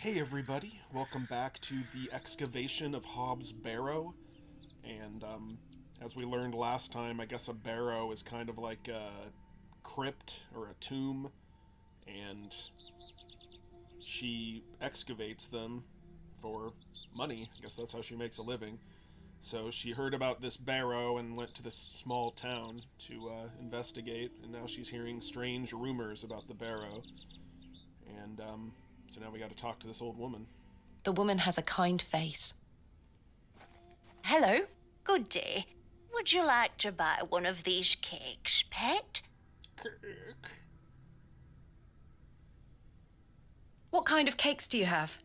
Hey everybody, welcome back to the excavation of Hobbs' Barrow. And as we learned last time, I guess a barrow is kind of like a crypt or a tomb, and she excavates them for money. I guess that's how she makes a living. So she heard about this barrow and went to this small town to investigate, and now she's hearing strange rumors about the barrow. And so now we got to talk to this old woman. The woman has a kind face. Hello. Good day. Would you like to buy one of these cakes, pet? What kind of cakes do you have?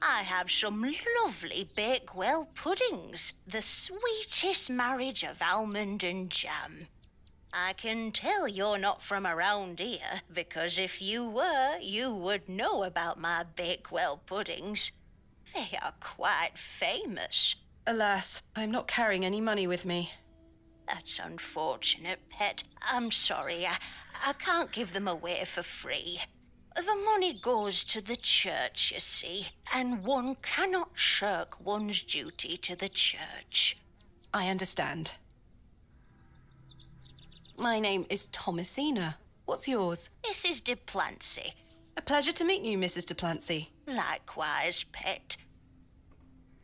I have some lovely Bakewell puddings, the sweetest marriage of almond and jam. I can tell you're not from around here, because if you were, you would know about my Bakewell puddings. They are quite famous. Alas, I'm not carrying any money with me. That's unfortunate, pet. I'm sorry. I can't give them away for free. The money goes to the church, you see, and one cannot shirk one's duty to the church. I understand. My name is Thomasina. What's yours? Mrs. de Plancy. A pleasure to meet you, Mrs. de Plancy. Likewise, pet.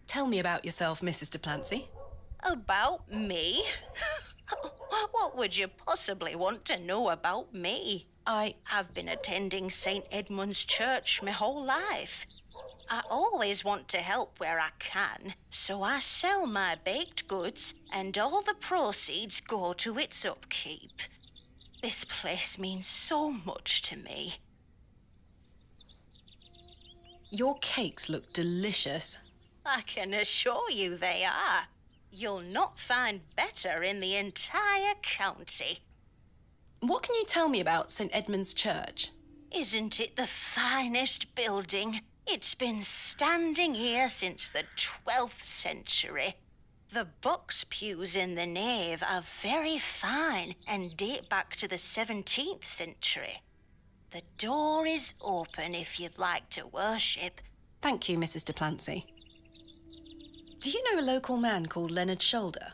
Tell me about yourself, Mrs. de Plancy. About me? What would you possibly want to know about me? I've been attending St. Edmund's Church my whole life. I always want to help where I can, so I sell my baked goods and all the proceeds go to its upkeep. This place means so much to me. Your cakes look delicious. I can assure you they are. You'll not find better in the entire county. What can you tell me about St. Edmund's Church? Isn't it the finest building? It's been standing here since the 12th century. The box pews in the nave are very fine and date back to the 17th century. The door is open if you'd like to worship. Thank you, Mrs. de Plancy. Do you know a local man called Leonard Shoulder?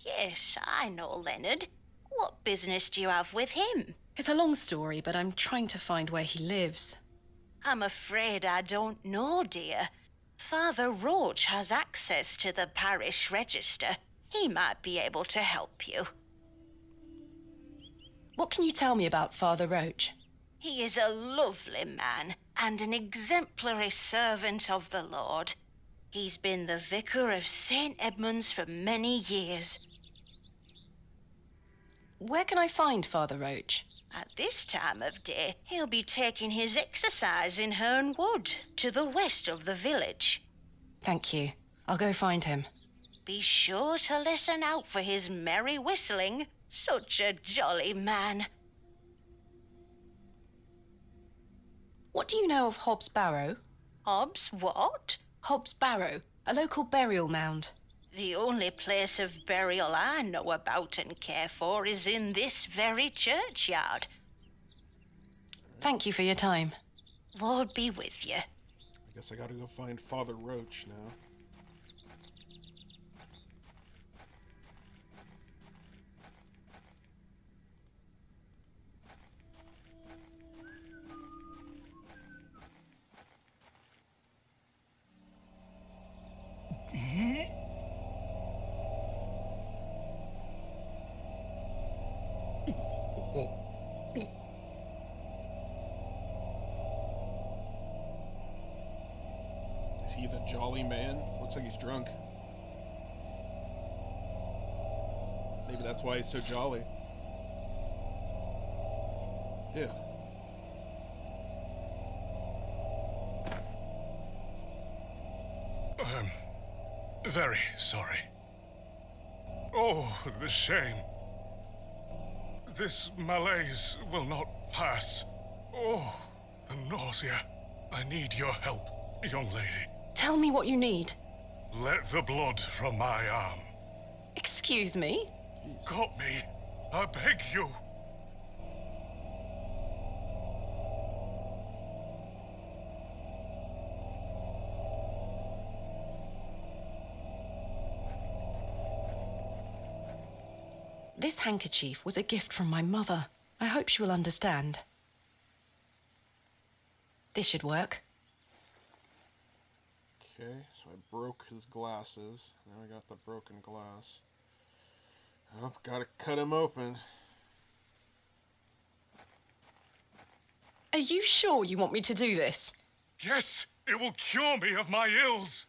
Yes, I know Leonard. What business do you have with him? It's a long story, but I'm trying to find where he lives. I'm afraid I don't know, dear. Father Roach has access to the parish register. He might be able to help you. What can you tell me about Father Roach? He is a lovely man and an exemplary servant of the Lord. He's been the vicar of St. Edmund's for many years. Where can I find Father Roach? At this time of day, he'll be taking his exercise in Herne Wood, to the west of the village. Thank you. I'll go find him. Be sure to listen out for his merry whistling. Such a jolly man. What do you know of Hobbs Barrow? Hobbs what? Hobbs Barrow, a local burial mound. The only place of burial I know about and care for is in this very churchyard. Thank you for your time. Lord be with you. I guess I gotta go find Father Roach now. Is he the jolly man? Looks like he's drunk. Maybe that's why he's so jolly. Yeah. Very sorry. Oh, the shame. This malaise will not pass. Oh, the nausea. I need your help, young lady. Tell me what you need. Let the blood from my arm. Excuse me? Cut me. I beg you. This handkerchief was a gift from my mother. I hope she will understand. This should work. Okay, so I broke his glasses. Now I got the broken glass. Oh, gotta cut him open. Are you sure you want me to do this? Yes, it will cure me of my ills.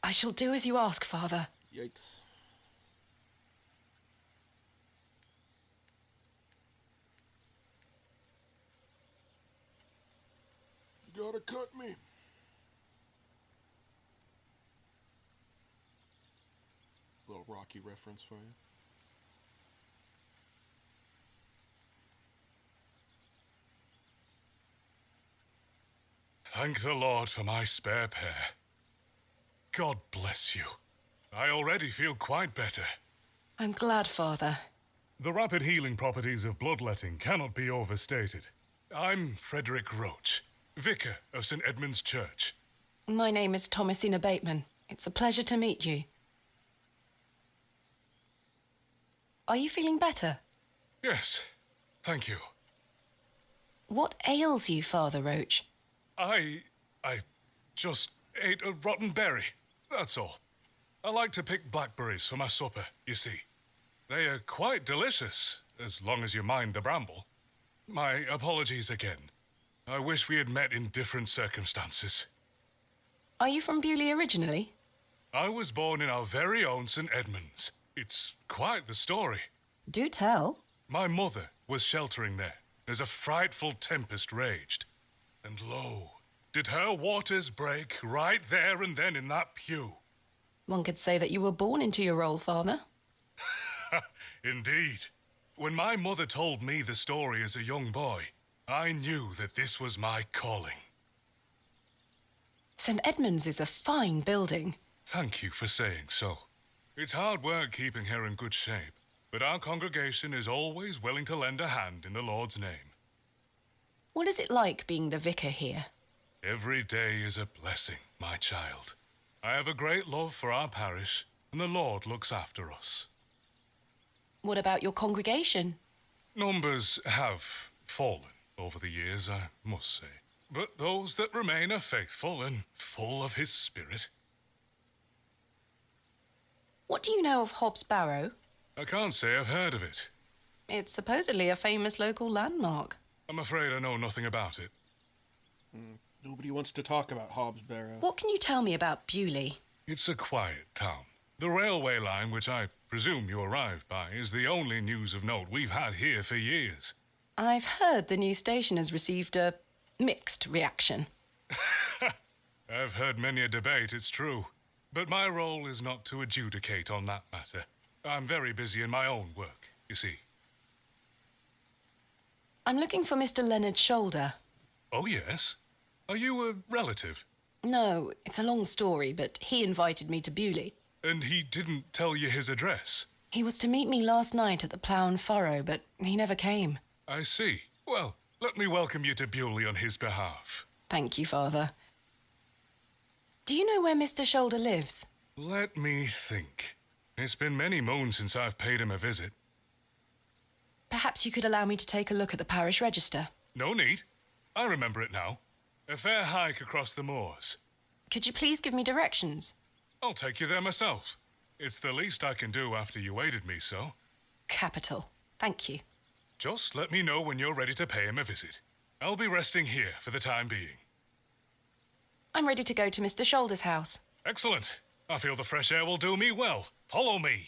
I shall do as you ask, Father. Yikes. You gotta cut me. Little Rocky reference for you. Thank the Lord for my spare pair. God bless you. I already feel quite better. I'm glad, Father. The rapid healing properties of bloodletting cannot be overstated. I'm Frederick Roach, vicar of St. Edmund's Church. My name is Thomasina Bateman. It's a pleasure to meet you. Are you feeling better? Yes, thank you. What ails you, Father Roach? I just ate a rotten berry, that's all. I like to pick blackberries for my supper, you see. They are quite delicious, as long as you mind the bramble. My apologies again. I wish we had met in different circumstances. Are you from Bewley originally? I was born in our very own St. Edmunds. It's quite the story. Do tell. My mother was sheltering there as a frightful tempest raged. And lo, did her waters break right there and then in that pew. One could say that you were born into your role, Father. Indeed. When my mother told me the story as a young boy, I knew that this was my calling. St. Edmund's is a fine building. Thank you for saying so. It's hard work keeping her in good shape, but our congregation is always willing to lend a hand in the Lord's name. What is it like being the vicar here? Every day is a blessing, my child. I have a great love for our parish, and the Lord looks after us. What about your congregation? Numbers have fallen over the years, I must say. But those that remain are faithful and full of his spirit. What do you know of Hobbs Barrow? I can't say I've heard of it. It's supposedly a famous local landmark. I'm afraid I know nothing about it. Nobody wants to talk about Hobbs Barrow. What can you tell me about Bewley? It's a quiet town. The railway line, which I presume you arrived by, is the only news of note we've had here for years. I've heard the new station has received a mixed reaction. I've heard many a debate, it's true. But my role is not to adjudicate on that matter. I'm very busy in my own work, you see. I'm looking for Mr. Leonard Shoulder. Oh, yes? Are you a relative? No, it's a long story, but he invited me to Bewley. And he didn't tell you his address? He was to meet me last night at the Plough and Furrow, but he never came. I see. Well, let me welcome you to Bewley on his behalf. Thank you, Father. Do you know where Mr. Shoulder lives? Let me think. It's been many moons since I've paid him a visit. Perhaps you could allow me to take a look at the parish register. No need. I remember it now. A fair hike across the moors. Could you please give me directions? I'll take you there myself. It's the least I can do after you aided me so. Capital. Thank you. Just let me know when you're ready to pay him a visit. I'll be resting here for the time being. I'm ready to go to Mr. Shoulder's house. Excellent. I feel the fresh air will do me well. Follow me.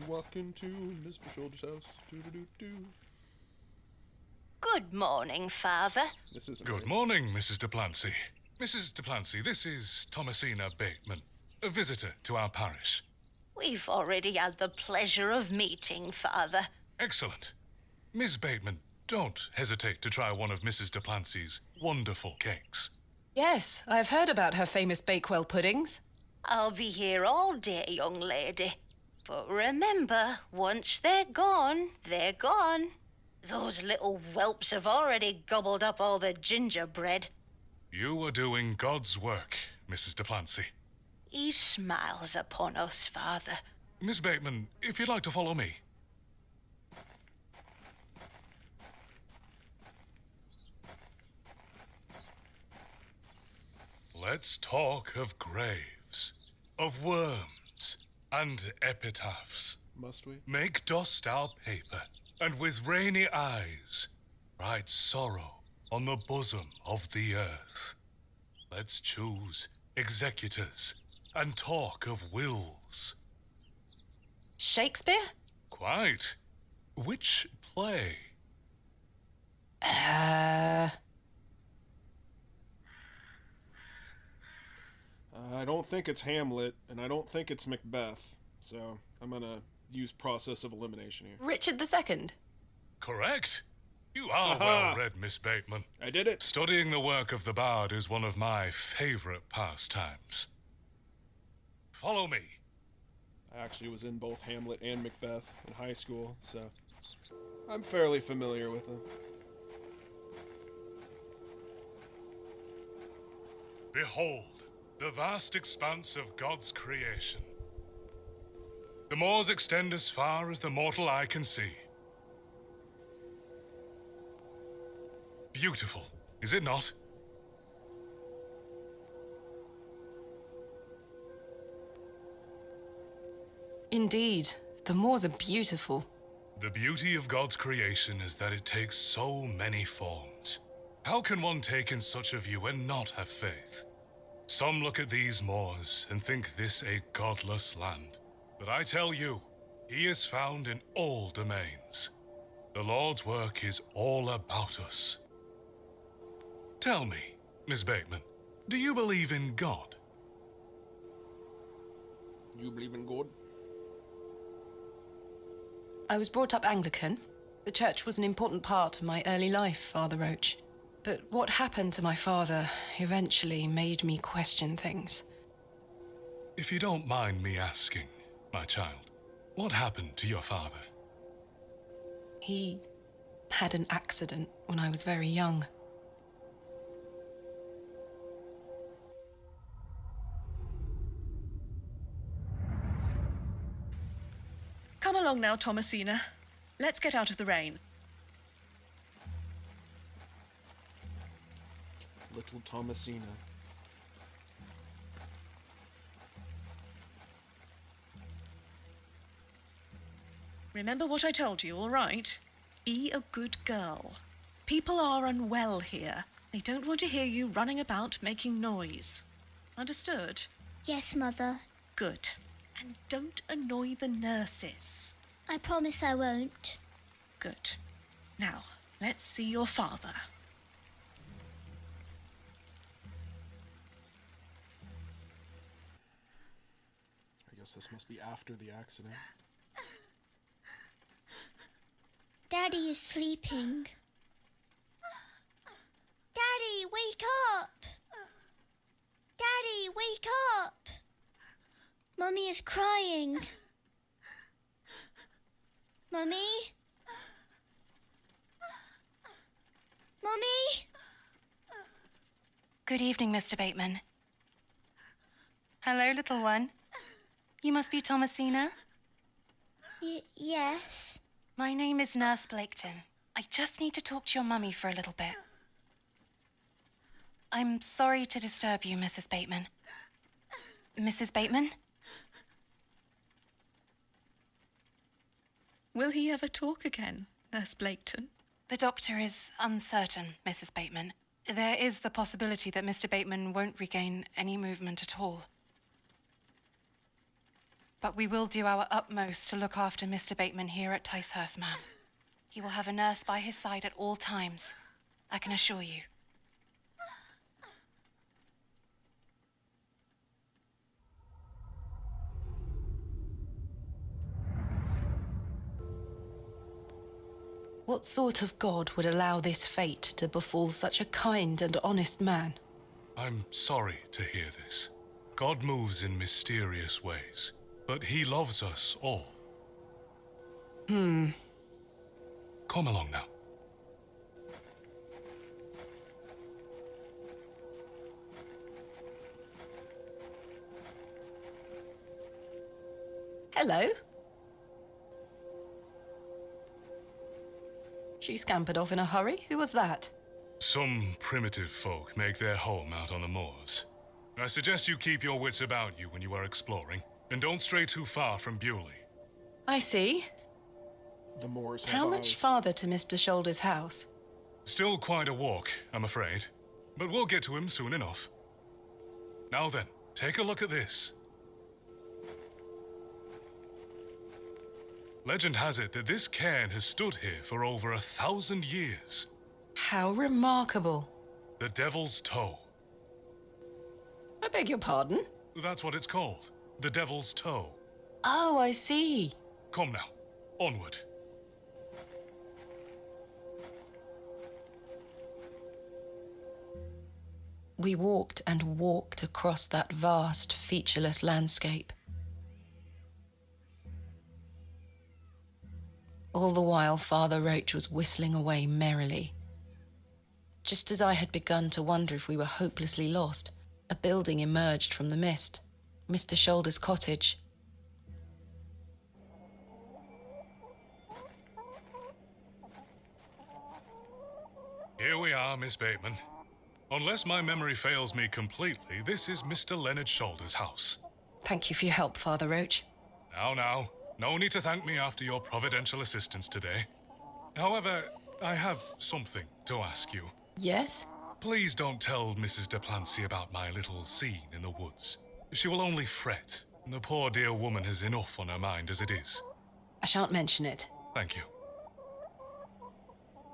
Walking to Mr. Shoulder's house. Good morning, Father. This isn't Good it. morning, Mrs. Duplancy. Mrs. Duplancy, this is Thomasina Bateman, a visitor to our parish. We've already had the pleasure of meeting, Father. Excellent. Miss Bateman, don't hesitate to try one of Mrs. Duplancy's wonderful cakes. Yes, I've heard about her famous Bakewell puddings. I'll be here all day, young lady. But remember, once they're gone, they're gone. Those little whelps have already gobbled up all the gingerbread. You are doing God's work, Mrs. Delancey. He smiles upon us, Father. Miss Bateman, if you'd like to follow me. Let's talk of graves, of worms, and epitaphs. Must we? Make dust our paper, and with rainy eyes write sorrow on the bosom of the earth. Let's choose executors and talk of wills. Shakespeare? Quite. Which play? I don't think it's Hamlet, and I don't think it's Macbeth. So I'm gonna use process of elimination here. Richard II? Correct. You are well read, Miss Bateman. I did it. Studying the work of the bard is one of my favorite pastimes. Follow me. I actually was in both Hamlet and Macbeth in high school, so I'm fairly familiar with them. Behold, the vast expanse of God's creation. The moors extend as far as the mortal eye can see. Beautiful, is it not? Indeed, the moors are beautiful. The beauty of God's creation is that it takes so many forms. How can one take in such a view and not have faith? Some look at these moors and think this a godless land. But I tell you, he is found in all domains. The Lord's work is all about us. Tell me, Miss Bateman, do you believe in God? You believe in God? I was brought up Anglican. The church was an important part of my early life, Father Roach. But what happened to my father eventually made me question things. If you don't mind me asking, my child, what happened to your father? He had an accident when I was very young. Come along now, Thomasina. Let's get out of the rain. Little Thomasina. Remember what I told you, all right? Be a good girl. People are unwell here. They don't want to hear you running about making noise. Understood? Yes, Mother. Good. And don't annoy the nurses. I promise I won't. Good. Now, let's see your father. I guess this must be after the accident. Daddy is sleeping. Daddy, wake up! Daddy, wake up! Mummy is crying. Mummy? Mummy? Good evening, Mr. Bateman. Hello, little one. You must be Thomasina? Yes. My name is Nurse Blaketon. I just need to talk to your mummy for a little bit. I'm sorry to disturb you, Mrs. Bateman. Mrs. Bateman? Will he ever talk again, Nurse Blaketon? The doctor is uncertain, Mrs. Bateman. There is the possibility that Mr. Bateman won't regain any movement at all. But we will do our utmost to look after Mr. Bateman here at Ticehurst, ma'am. He will have a nurse by his side at all times, I can assure you. What sort of God would allow this fate to befall such a kind and honest man? I'm sorry to hear this. God moves in mysterious ways. but he loves us all. Come along now. Hello. She scampered off in a hurry. Who was that? Some primitive folk make their home out on the moors. I suggest you keep your wits about you when you are exploring, and don't stray too far from Bewley. I see. The Moors have How much eyes. farther to Mr. Shoulder's house? Still quite a walk, I'm afraid, but we'll get to him soon enough. Now then, take a look at this. Legend has it that this cairn has stood here for over 1,000 years. How remarkable. The Devil's Toe. I beg your pardon? That's what it's called. The Devil's Toe. Oh, I see. Come now, onward. We walked and walked across that vast, featureless landscape. All the while, Father Roach was whistling away merrily. Just as I had begun to wonder if we were hopelessly lost, a building emerged from the mist. Mr. Shoulder's cottage. Here we are, Miss Bateman. Unless my memory fails me completely, this is Mr. Leonard Shoulder's house. Thank you for your help, Father Roach. Now, no need to thank me after your providential assistance today. However, I have something to ask you. Yes? Please don't tell Mrs. Duplancy about my little scene in the woods. She will only fret. The poor dear woman has enough on her mind as it is. I shan't mention it. Thank you.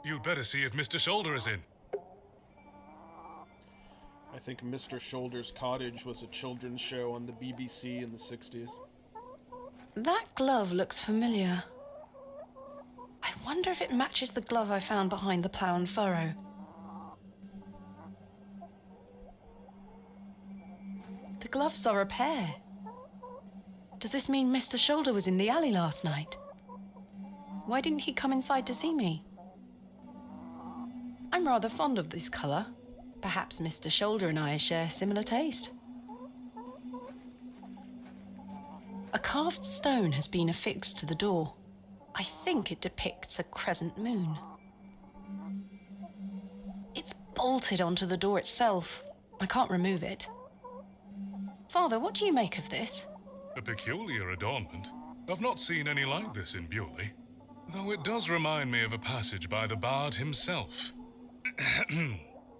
You'd better see if Mr. Shoulder is in. I think Mr. Shoulder's Cottage was a children's show on the BBC in the 60s. That glove looks familiar. I wonder if it matches the glove I found behind the plough and furrow. The gloves are a pair. Does this mean Mr. Shoulder was in the alley last night? Why didn't he come inside to see me? I'm rather fond of this colour. Perhaps Mr. Shoulder and I share similar taste. A carved stone has been affixed to the door. I think it depicts a crescent moon. It's bolted onto the door itself. I can't remove it. Father, what do you make of this? A peculiar adornment. I've not seen any like this in Bewley, though it does remind me of a passage by the bard himself.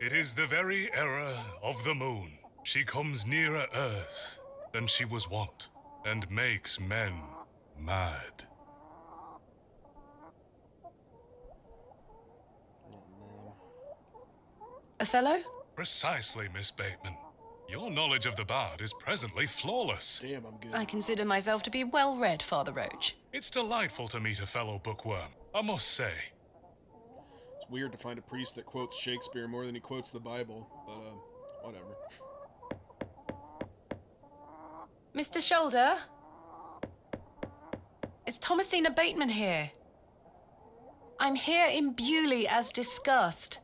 It is the very error of the moon. She comes nearer earth than she was wont, and makes men mad. Othello? Precisely, Miss Bateman. Your knowledge of the bard is presently flawless. Damn, I'm good. I consider myself to be well read, Father Roach. It's delightful to meet a fellow bookworm, I must say. It's weird to find a priest that quotes Shakespeare more than he quotes the Bible, but, whatever. Mr. Shoulder? Is Thomasina Bateman here? I'm here in Bewley as discussed.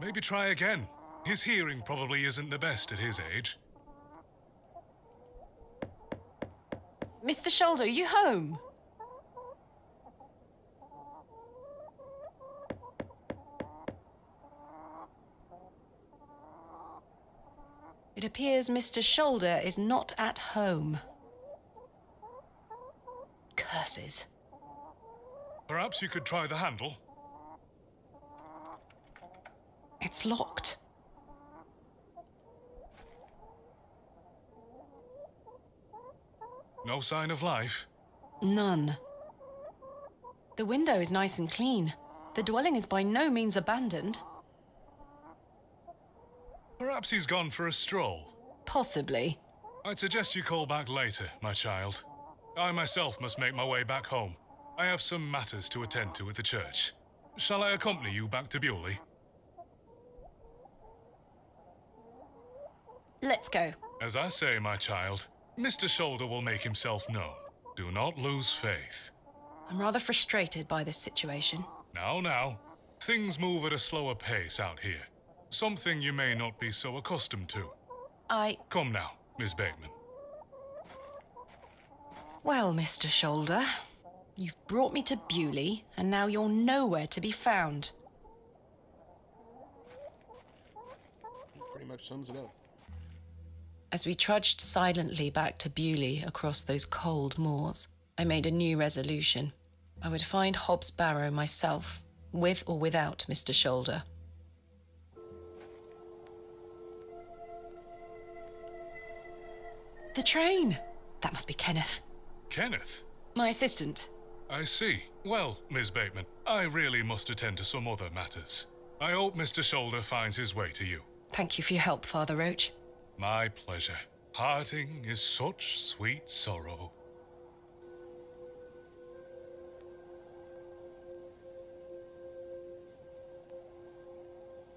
Maybe try again. His hearing probably isn't the best at his age. Mr. Shoulder, are you home? It appears Mr. Shoulder is not at home. Curses. Perhaps you could try the handle. It's locked. No sign of life. None. The window is nice and clean. The dwelling is by no means abandoned. Perhaps he's gone for a stroll. Possibly. I'd suggest you call back later, my child. I myself must make my way back home. I have some matters to attend to at the church. Shall I accompany you back to Bewley? Let's go. As I say, my child, Mr. Shoulder will make himself known. Do not lose faith. I'm rather frustrated by this situation. Now. Things move at a slower pace out here. Something you may not be so accustomed to. Come now, Miss Bateman. Well, Mr. Shoulder, you've brought me to Bewley, and now you're nowhere to be found. Pretty much sums it up. As we trudged silently back to Bewley across those cold moors, I made a new resolution. I would find Hobbs Barrow myself, with or without Mr. Shoulder. The train! That must be Kenneth. Kenneth? My assistant. I see. Well, Miss Bateman, I really must attend to some other matters. I hope Mr. Shoulder finds his way to you. Thank you for your help, Father Roach. My pleasure. Parting is such sweet sorrow.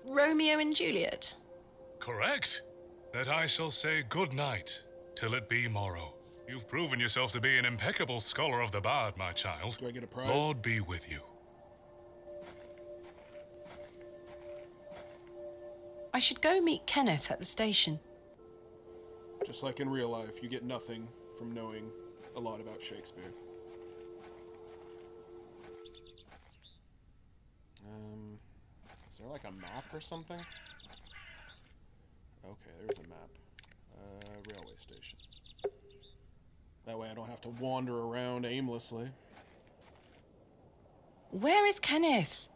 Romeo and Juliet? Correct. That I shall say good night, till it be morrow. You've proven yourself to be an impeccable scholar of the bard, my child. Do I get a prize? Lord be with you. I should go meet Kenneth at the station. Just like in real life, you get nothing from knowing a lot about Shakespeare. Is there like a map or something? Okay, there's a map. Railway station. That way I don't have to wander around aimlessly. Where is Kenneth?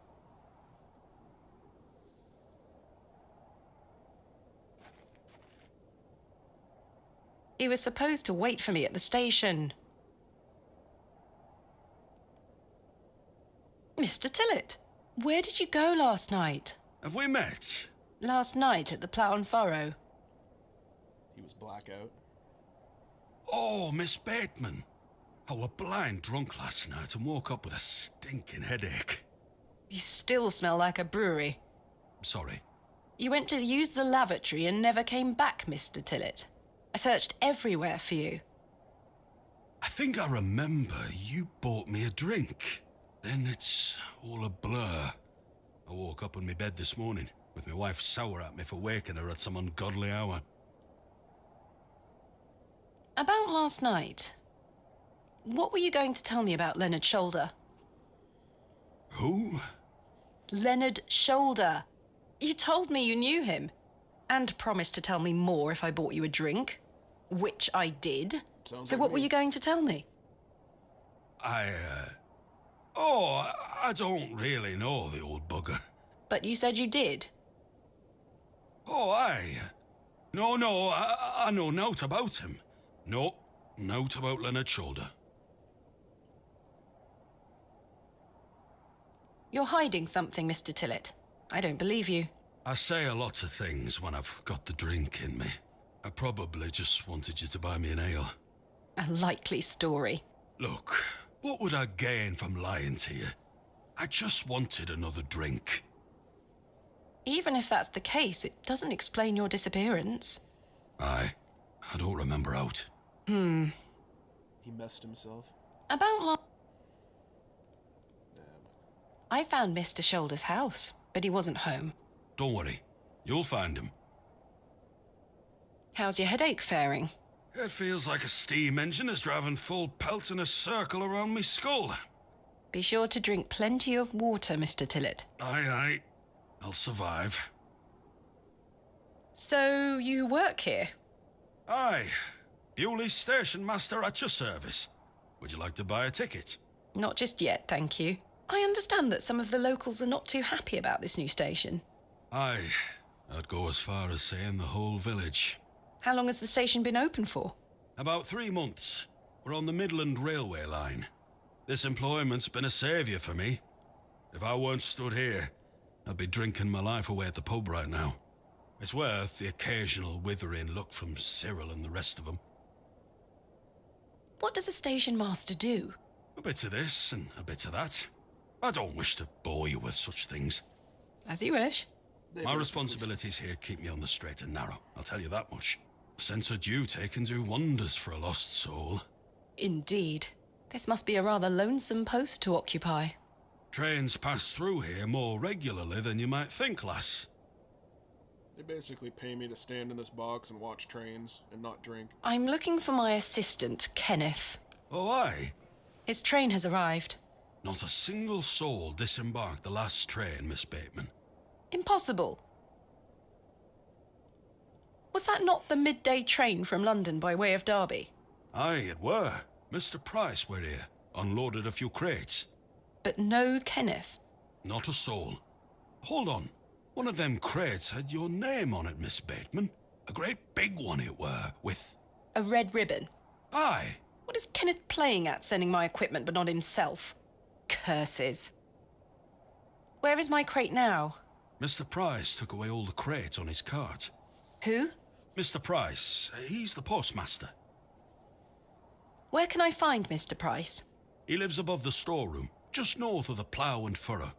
He was supposed to wait for me at the station. Mr. Tillett, where did you go last night? Have we met? Last night at the Plough and Furrow. He was blackout. Oh, Miss Bateman. I were blind drunk last night and woke up with a stinking headache. You still smell like a brewery. Sorry. You went to use the lavatory and never came back, Mr. Tillett. I searched everywhere for you. I think I remember you bought me a drink. Then it's all a blur. I woke up in my bed this morning with my wife sour at me for waking her at some ungodly hour. About last night, what were you going to tell me about Leonard Shoulder? Who? Leonard Shoulder. You told me you knew him, and promised to tell me more if I bought you a drink, which I did. Sounds So like what were me. you going to tell me? I don't really know the old bugger. But you said you did. Oh, aye. No, I know naught about him. No, naught about Leonard Shoulder. You're hiding something, Mr. Tillett. I don't believe you. I say a lot of things when I've got the drink in me. I probably just wanted you to buy me an ale. A likely story. Look, what would I gain from lying to you? I just wanted another drink. Even if that's the case, it doesn't explain your disappearance. Aye, I don't remember out. He messed himself. About I found Mr. Shoulder's house, but he wasn't home. Don't worry, you'll find him. How's your headache faring? It feels like a steam engine is driving full pelt in a circle around me skull. Be sure to drink plenty of water, Mr. Tillett. Aye, I'll survive. So, you work here? Aye, Bewley Station Master at your service. Would you like to buy a ticket? Not just yet, thank you. I understand that some of the locals are not too happy about this new station. Aye, I'd go as far as saying the whole village. How long has the station been open for? About 3 months. We're on the Midland Railway line. This employment's been a saviour for me. If I weren't stood here, I'd be drinking my life away at the pub right now. It's worth the occasional withering look from Cyril and the rest of them. What does a station master do? A bit of this and a bit of that. I don't wish to bore you with such things. As you wish. My responsibilities here keep me on the straight and narrow, I'll tell you that much. A sense of duty can do wonders for a lost soul. Indeed. This must be a rather lonesome post to occupy. Trains pass through here more regularly than you might think, lass. They basically pay me to stand in this box and watch trains and not drink. I'm looking for my assistant, Kenneth. Oh, aye. His train has arrived. Not a single soul disembarked the last train, Miss Bateman. Impossible. Was that not the midday train from London by way of Derby? Aye, it were. Mr. Price were here, unloaded a few crates. But no Kenneth. Not a soul. Hold on. One of them crates had your name on it, Miss Bateman. A great big one it were, with... A red ribbon. Aye. What is Kenneth playing at, sending my equipment but not himself? Curses. Where is my crate now? Mr. Price took away all the crates on his cart. Who? Mr. Price, he's the postmaster. Where can I find Mr. Price? He lives above the storeroom, just north of the plough and furrow.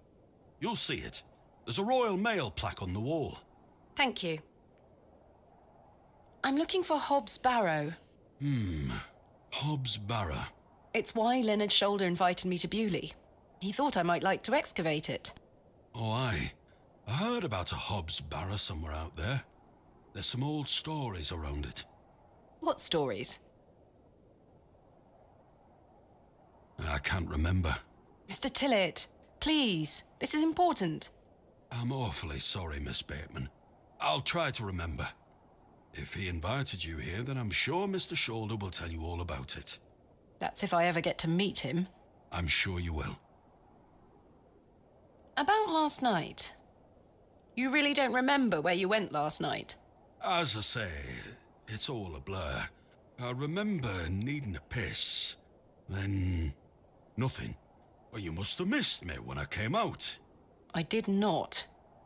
You'll see it. There's a Royal Mail plaque on the wall. Thank you. I'm looking for Hobbs Barrow. Hobbs Barrow. It's why Leonard Shoulder invited me to Bewley. He thought I might like to excavate it. Oh, aye. I heard about a Hobbs Barrow somewhere out there. There's some old stories around it. What stories? I can't remember. Mr. Tillett, please. This is important. I'm awfully sorry, Miss Bateman. I'll try to remember. If he invited you here, then I'm sure Mr. Shoulder will tell you all about it. That's if I ever get to meet him. I'm sure you will. About last night. You really don't remember where you went last night? As I say, it's all a blur. I remember needing a piss. Then... nothing. Well, you must have missed me when I came out. I did not.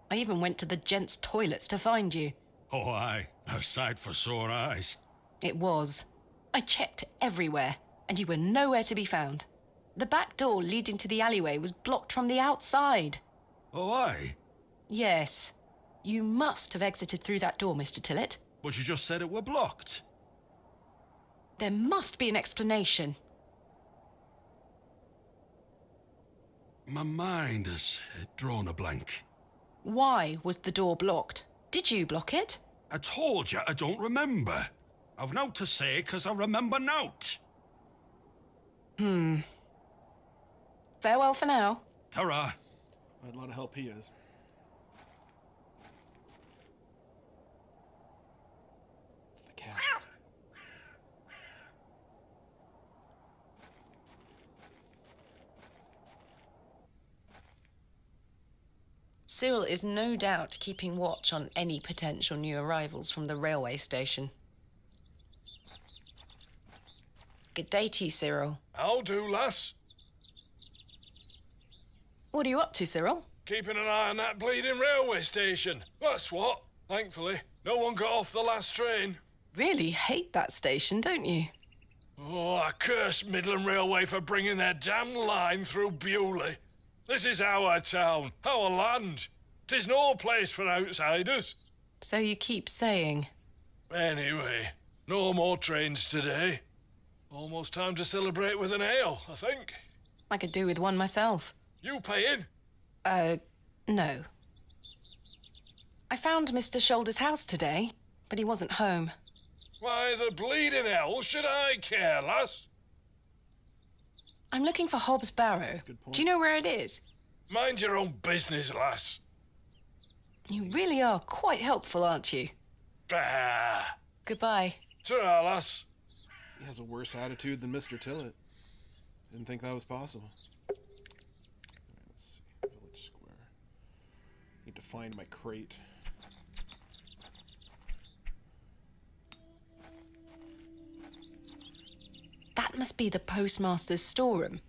I even went to the gents' toilets to find you. Oh, aye. A sight for sore eyes. It was. I checked everywhere, and you were nowhere to be found. The back door leading to the alleyway was blocked from the outside. Oh, aye. Yes. You must have exited through that door, Mr. Tillett. But you just said it were blocked. There must be an explanation. My mind has drawn a blank. Why was the door blocked? Did you block it? I told you I don't remember. I've nought to say 'cause I remember nought. Farewell for now. Ta-ra. I had a lot of help he is. It's the cat. Cyril is no doubt keeping watch on any potential new arrivals from the railway station. Good day to you, Cyril. How do, lass? What are you up to, Cyril? Keeping an eye on that bleeding railway station. That's what. Thankfully, no one got off the last train. Really hate that station, don't you? Oh, I curse Midland Railway for bringing their damn line through Bewley. This is our town, our land. 'Tis no place for outsiders. So you keep saying. Anyway, no more trains today. Almost time to celebrate with an ale, I think. I could do with one myself. You paying? No. I found Mr. Shoulder's house today, but he wasn't home. Why the bleeding hell should I care, lass? I'm looking for Hobbs Barrow. Good point. Do you know where it is? Mind your own business, lass. You really are quite helpful, aren't you? Bah. Goodbye. Ta-ra, lass. He has a worse attitude than Mr. Tillett. Didn't think that was possible. Alright, let's see. Village Square. Need to find my crate. That must be the postmaster's storeroom.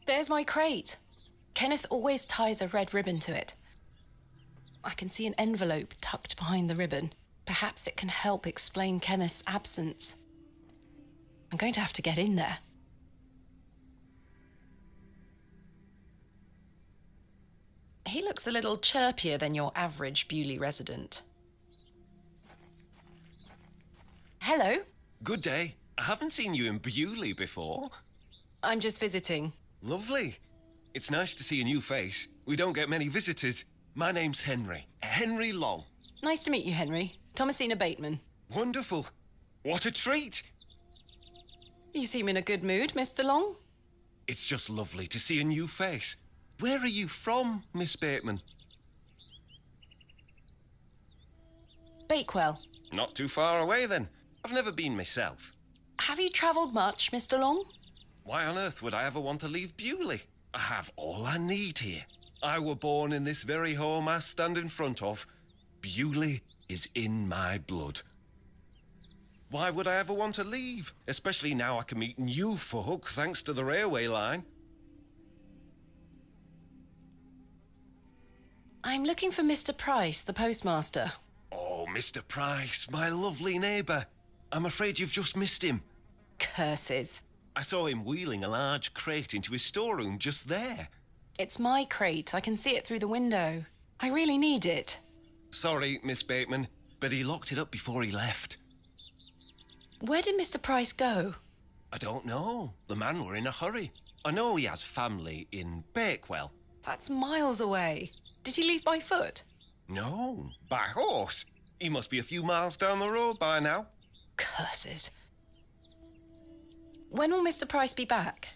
There's my crate. Kenneth always ties a red ribbon to it. I can see an envelope tucked behind the ribbon. Perhaps it can help explain Kenneth's absence. I'm going to have to get in there. looks a little chirpier than your average Bewley resident. Hello. Good day. I haven't seen you in Bewley before. I'm just visiting. Lovely. It's nice to see a new face. We don't get many visitors. My name's Henry. Henry Long. Nice to meet you, Henry. Thomasina Bateman. Wonderful. What a treat. You seem in a good mood, Mr. Long. It's just lovely to see a new face. Where are you from, Miss Bateman? Bakewell. Not too far away, then. I've never been myself. Have you travelled much, Mr. Long? Why on earth would I ever want to leave Bewley? I have all I need here. I were born in this very home I stand in front of. Bewley is in my blood. Why would I ever want to leave? Especially now I can meet new folk thanks to the railway line. I'm looking for Mr. Price, the postmaster. Oh, Mr. Price, my lovely neighbour. I'm afraid you've just missed him. Curses. I saw him wheeling a large crate into his storeroom just there. It's my crate. I can see it through the window. I really need it. Sorry, Miss Bateman, but he locked it up before he left. Where did Mr. Price go? I don't know. The man were in a hurry. I know he has family in Bakewell. That's miles away. Did he leave by foot? No, by horse. He must be a few miles down the road by now. Curses. When will Mr. Price be back?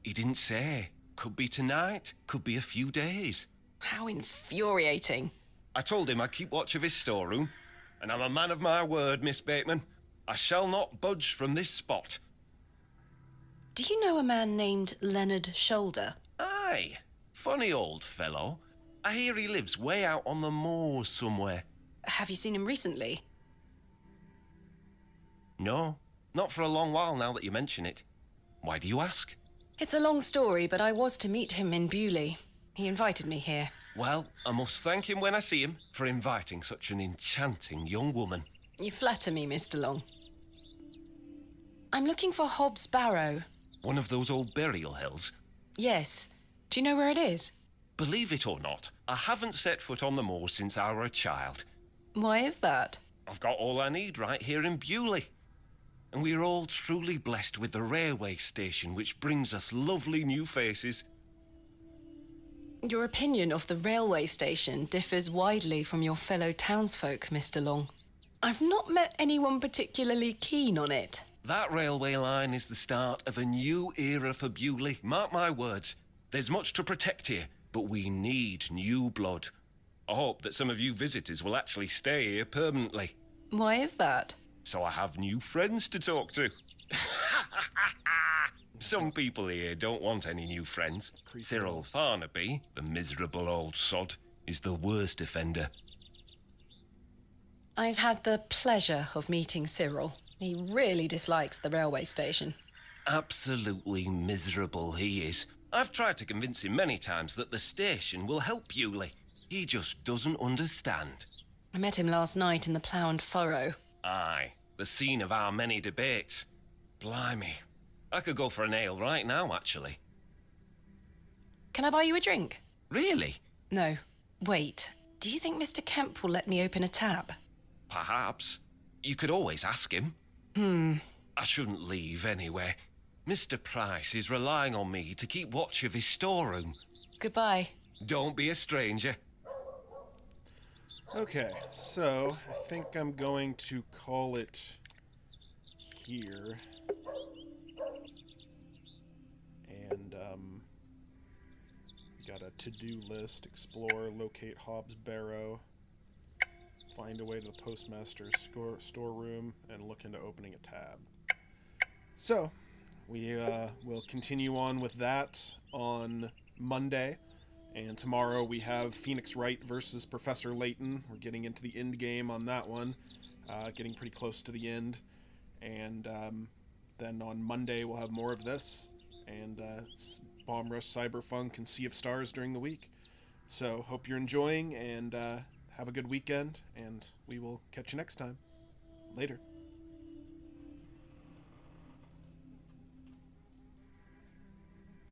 He didn't say. Could be tonight, could be a few days. How infuriating. I told him I'd keep watch of his storeroom, and I'm a man of my word, Miss Bateman. I shall not budge from this spot. Do you know a man named Leonard Shoulder? Aye, funny old fellow. I hear he lives way out on the moors somewhere. Have you seen him recently? No, not for a long while now that you mention it. Why do you ask? It's a long story, but I was to meet him in Bewley. He invited me here. Well, I must thank him when I see him for inviting such an enchanting young woman. You flatter me, Mr. Long. I'm looking for Hobbs Barrow. One of those old burial hills? Yes. Do you know where it is? Believe it or not, I haven't set foot on the moors since I were a child. Why is that? I've got all I need right here in Bewley. And we're all truly blessed with the railway station, which brings us lovely new faces. Your opinion of the railway station differs widely from your fellow townsfolk, Mr. Long. I've not met anyone particularly keen on it. That railway line is the start of a new era for Bewley. Mark my words. There's much to protect here, but we need new blood. I hope that some of you visitors will actually stay here permanently. Why is that? So I have new friends to talk to. Some people here don't want any new friends. Cyril Farnaby, the miserable old sod, is the worst offender. I've had the pleasure of meeting Cyril. He really dislikes the railway station. Absolutely miserable he is. I've tried to convince him many times that the station will help Bewley. He just doesn't understand. I met him last night in the Plough and Furrow. Aye, the scene of our many debates. Blimey. I could go for an ale right now, actually. Can I buy you a drink? Really? No. Wait. Do you think Mr. Kemp will let me open a tab? Perhaps. You could always ask him. I shouldn't leave anyway. Mr. Price is relying on me to keep watch of his storeroom. Goodbye. Don't be a stranger. Okay, so I think I'm going to call it here. And, got a to-do list: explore, locate Hobbs Barrow, find a way to the postmaster's storeroom, and look into opening a tab. So, we will continue on with that on Monday. And tomorrow we have Phoenix Wright versus Professor Layton. We're getting into the end game on that one. Getting pretty close to the end. And then on Monday we'll have more of this. And Bomb Rush, Cyberpunk, and Sea of Stars during the week. So hope you're enjoying, and have a good weekend. And we will catch you next time. Later.